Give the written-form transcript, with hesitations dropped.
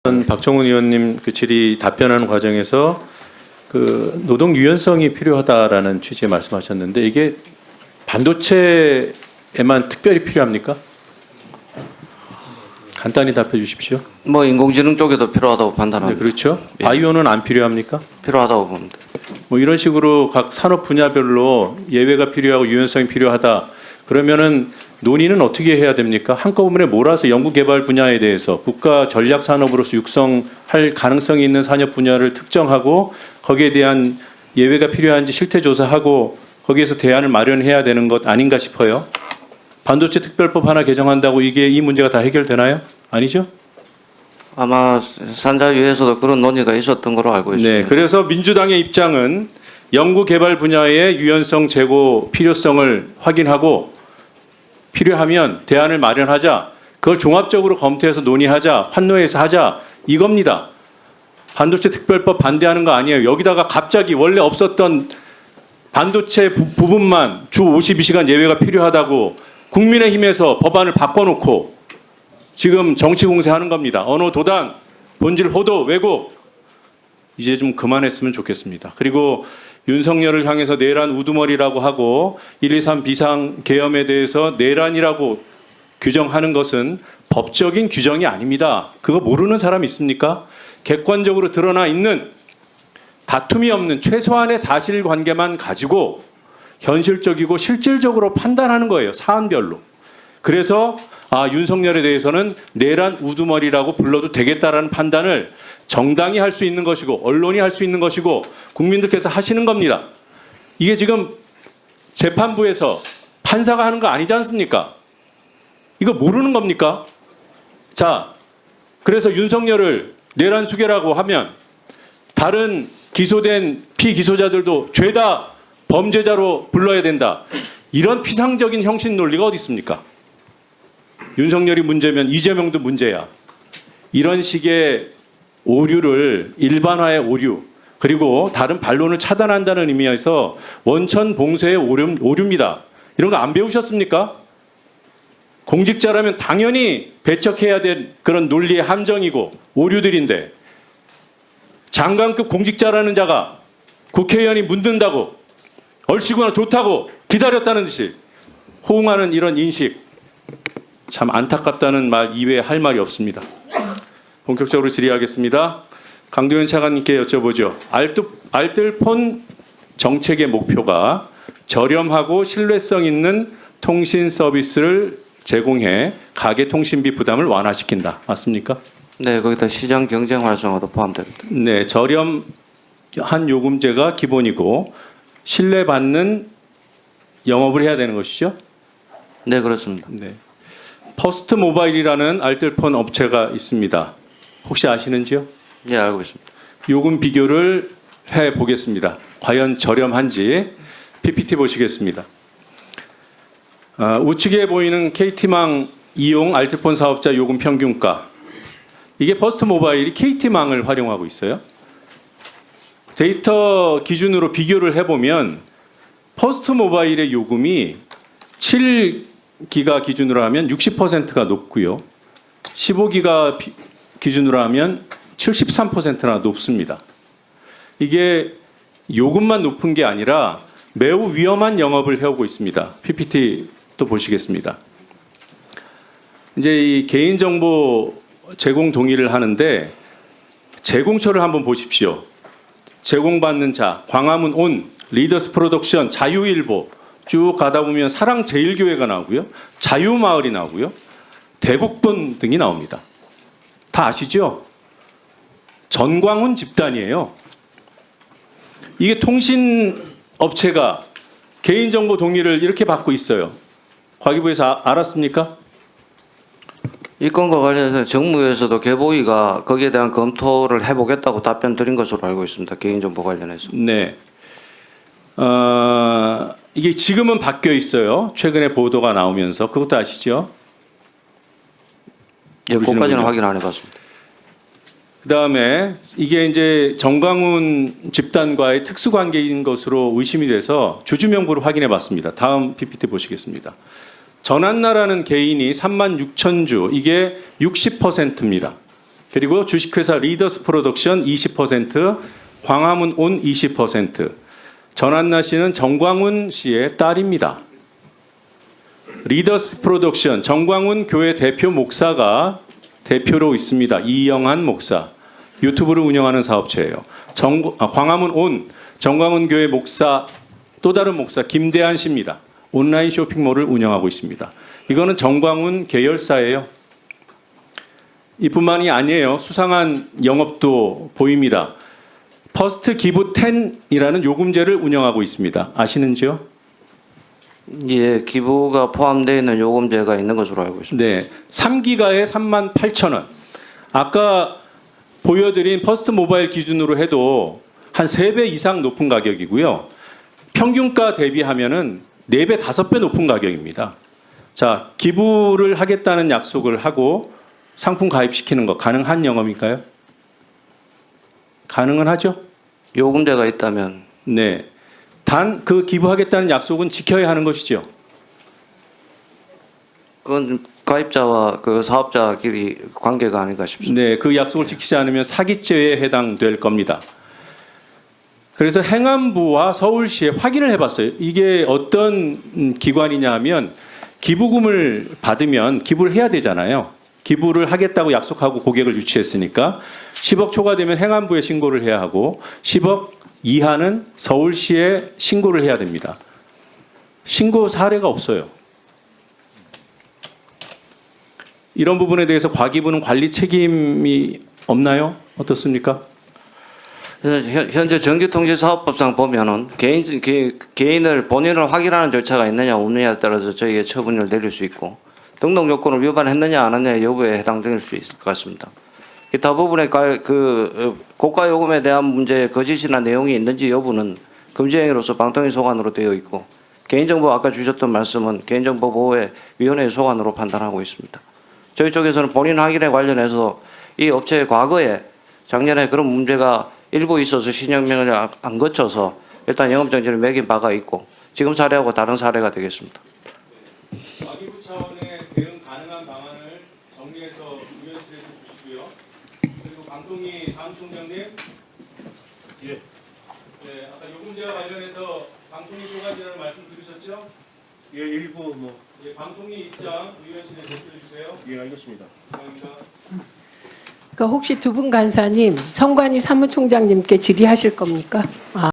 박정훈 의원님 그 질의 답변하는 과정에서 그 노동 유연성이 필요하다라는 취지의 말씀하셨는데 이게 반도체에만 특별히 필요합니까? 간단히 답해 주십시오. 뭐 인공지능 쪽에도 필요하다고 네, 판단합니다. 그렇죠. 예. 바이오는 안 필요합니까? 필요하다고 봅니다. 뭐 이런 식으로 각 산업 분야별로 예외가 필요하고 유연성이 필요하다. 그러면은 논의는 어떻게 해야 됩니까? 한꺼번에 몰아서 연구개발 분야에 대해서 국가 전략 산업으로서 육성할 가능성이 있는 산업 분야를 특정하고 거기에 대한 예외가 필요한지 실태 조사하고 거기에서 대안을 마련해야 되는 것 아닌가 싶어요. 반도체 특별법 하나 개정한다고 이게 이 문제가 다 해결되나요? 아니죠? 아마 산자위에서도 그런 논의가 있었던 걸로 알고 있습니다. 네, 그래서 민주당의 입장은 연구개발 분야의 유연성 제고 필요성을 확인하고 필요하면 대안을 마련하자. 그걸 종합적으로 검토해서 논의하자. 환노해서 하자. 이겁니다. 반도체 특별법 반대하는 거 아니에요. 여기다가 갑자기 원래 없었던 반도체 부분만 주 52시간 예외가 필요하다고 국민의힘에서 법안을 바꿔놓고 지금 정치 공세하는 겁니다. 언어 도단, 본질 호도, 왜곡. 이제 좀 그만했으면 좋겠습니다. 그리고 윤석열을 향해서 내란 우두머리라고 하고 123 비상 계엄에 대해서 내란이라고 규정하는 것은 법적인 규정이 아닙니다. 그거 모르는 사람 있습니까? 객관적으로 드러나 있는 다툼이 없는 최소한의 사실관계만 가지고 현실적이고 실질적으로 판단하는 거예요. 사안별로. 그래서 윤석열에 대해서는 내란 우두머리라고 불러도 되겠다라는 판단을 정당이 할 수 있는 것이고 언론이 할 수 있는 것이고 국민들께서 하시는 겁니다. 이게 지금 재판부에서 판사가 하는 거 아니지 않습니까? 이거 모르는 겁니까? 자, 그래서 윤석열을 내란 수괴라고 하면 다른 기소된 피기소자들도 죄다 범죄자로 불러야 된다. 이런 피상적인 형식 논리가 어디 있습니까? 윤석열이 문제면 이재명도 문제야. 이런 식의 오류를 일반화의 오류 그리고 다른 반론을 차단한다는 의미에서 원천 봉쇄의 오류입니다. 이런 거 안 배우셨습니까? 공직자라면 당연히 배척해야 될 그런 논리의 함정이고 오류들인데 장관급 공직자라는 자가 국회의원이 묻는다고 얼씨구나 좋다고 기다렸다는 듯이 호응하는 이런 인식 참 안타깝다는 말 이외에 할 말이 없습니다. 본격적으로 질의하겠습니다. 강도현 차관님께 여쭤보죠. 알뜰폰 정책의 목표가 저렴하고 신뢰성 있는 통신 서비스를 제공해 가계 통신비 부담을 완화시킨다. 맞습니까? 네, 거기다 시장 경쟁 활성화도 포함됩니다. 네, 저렴한 요금제가 기본이고 신뢰받는 영업을 해야 되는 것이죠? 네, 그렇습니다. 네. 퍼스트 모바일이라는 알뜰폰 업체가 있습니다. 혹시 아시는지요? 예, 알고 있습니다. 요금 비교를 해 보겠습니다. 과연 저렴한지 PPT 보시겠습니다. 우측에 보이는 KT망 이용 알뜰폰 사업자 요금 평균가. 이게 퍼스트 모바일이 KT망을 활용하고 있어요. 데이터 기준으로 비교를 해보면 퍼스트 모바일의 요금이 7기가 기준으로 하면 60%가 높고요. 15기가 기준으로 하면 73%나 높습니다. 이게 요금만 높은 게 아니라 매우 위험한 영업을 해오고 있습니다. PPT 또 보시겠습니다. 이제 이 개인정보 제공 동의를 하는데 제공처를 한번 보십시오. 제공받는 자, 광화문 온, 리더스 프로덕션, 자유일보 쭉 가다 보면 사랑제일교회가 나오고요. 자유마을이 나오고요. 대국본 등이 나옵니다. 다 아시죠? 전광훈 집단이에요. 이게 통신업체가 개인정보 동의를 이렇게 받고 있어요. 과기부에서 알았습니까? 이 건과 관련해서 정무위에서도 개보위가 거기에 대한 검토를 해보겠다고 답변 드린 것으로 알고 있습니다. 개인정보 관련해서. 네. 이게 지금은 바뀌어 있어요. 최근에 보도가 나오면서. 그것도 아시죠? 예, 그것까지는 확인 안 해봤습니다. 그다음에 이게 이제 정광훈 집단과의 특수관계인 것으로 의심이 돼서 주주명부를 확인해 봤습니다. 다음 PPT 보시겠습니다. 전한나라는 개인이 36,000주, 이게 60%입니다. 그리고 주식회사 리더스 프로덕션 20%, 광화문 온 20%. 전한나 씨는 정광훈 씨의 딸입니다. 리더스 프로덕션 정광훈 교회 대표 목사가 대표로 있습니다. 이영한 목사. 유튜브를 운영하는 사업체예요. 광화문 온 정광훈 교회 목사 또 다른 목사 김대한 씨입니다. 온라인 쇼핑몰을 운영하고 있습니다. 이거는 정광훈 계열사예요. 이뿐만이 아니에요. 수상한 영업도 보입니다. 퍼스트 기부 10이라는 요금제를 운영하고 있습니다. 아시는지요? 예, 기부가 포함되어 있는 요금제가 있는 것으로 알고 있습니다. 네, 3기가에 38,000원. 아까 보여드린 퍼스트 모바일 기준으로 해도 한 3배 이상 높은 가격이고요. 평균가 대비하면은 4배, 5배 높은 가격입니다. 자, 기부를 하겠다는 약속을 하고 상품 가입시키는 거 가능한 영업일까요? 가능은 하죠? 요금제가 있다면 네. 단 그 기부하겠다는 약속은 지켜야 하는 것이죠. 그건 가입자와 그 사업자끼리 관계가 아닌가 싶습니다. 네, 그 약속을 지키지 않으면 사기죄에 해당될 겁니다. 그래서 행안부와 서울시에 확인을 해봤어요. 이게 어떤 기관이냐 하면 기부금을 받으면 기부를 해야 되잖아요. 기부를 하겠다고 약속하고 고객을 유치했으니까 10억 초과되면 행안부에 신고를 해야 하고 10억 이하는 서울시에 신고를 해야 됩니다. 신고 사례가 없어요. 이런 부분에 대해서 과기부는 관리 책임이 없나요? 어떻습니까? 그래서 현재 전기통신사업법상 보면은 개인을 본인을 확인하는 절차가 있느냐 없느냐에 따라서 저희가 처분을 내릴 수 있고 등록 요건을 위반했느냐 안 했느냐 여부에 해당될 수 있을 것 같습니다. 기타 부분에 고가 요금에 대한 문제 거짓이나 내용이 있는지 여부는 금지행위로서 방통위 소관으로 되어 있고 개인정보 아까 주셨던 말씀은 개인정보보호위원회의 소관으로 판단하고 있습니다. 저희 쪽에서는 본인 확인에 관련해서 이 업체의 과거에 작년에 그런 문제가 일부 있어서 신용명을 안 거쳐서 일단 영업정지를 매긴 바가 있고 지금 사례하고 다른 사례가 되겠습니다. 과기부 차원의 대응 가능한 방안을 정리해서 의원실에 주시고요. 그리고 방통위 사무총장님. 예. 네, 아까 요금제와 관련해서 방통위 소관이라는 말씀 들으셨죠? 예, 일부 뭐. 예, 방통위 입장 의원실에 제출해 주세요. 예, 알겠습니다. 감사합니다. 그러니까 혹시 두 분 간사님 성관이 사무총장님께 질의하실 겁니까?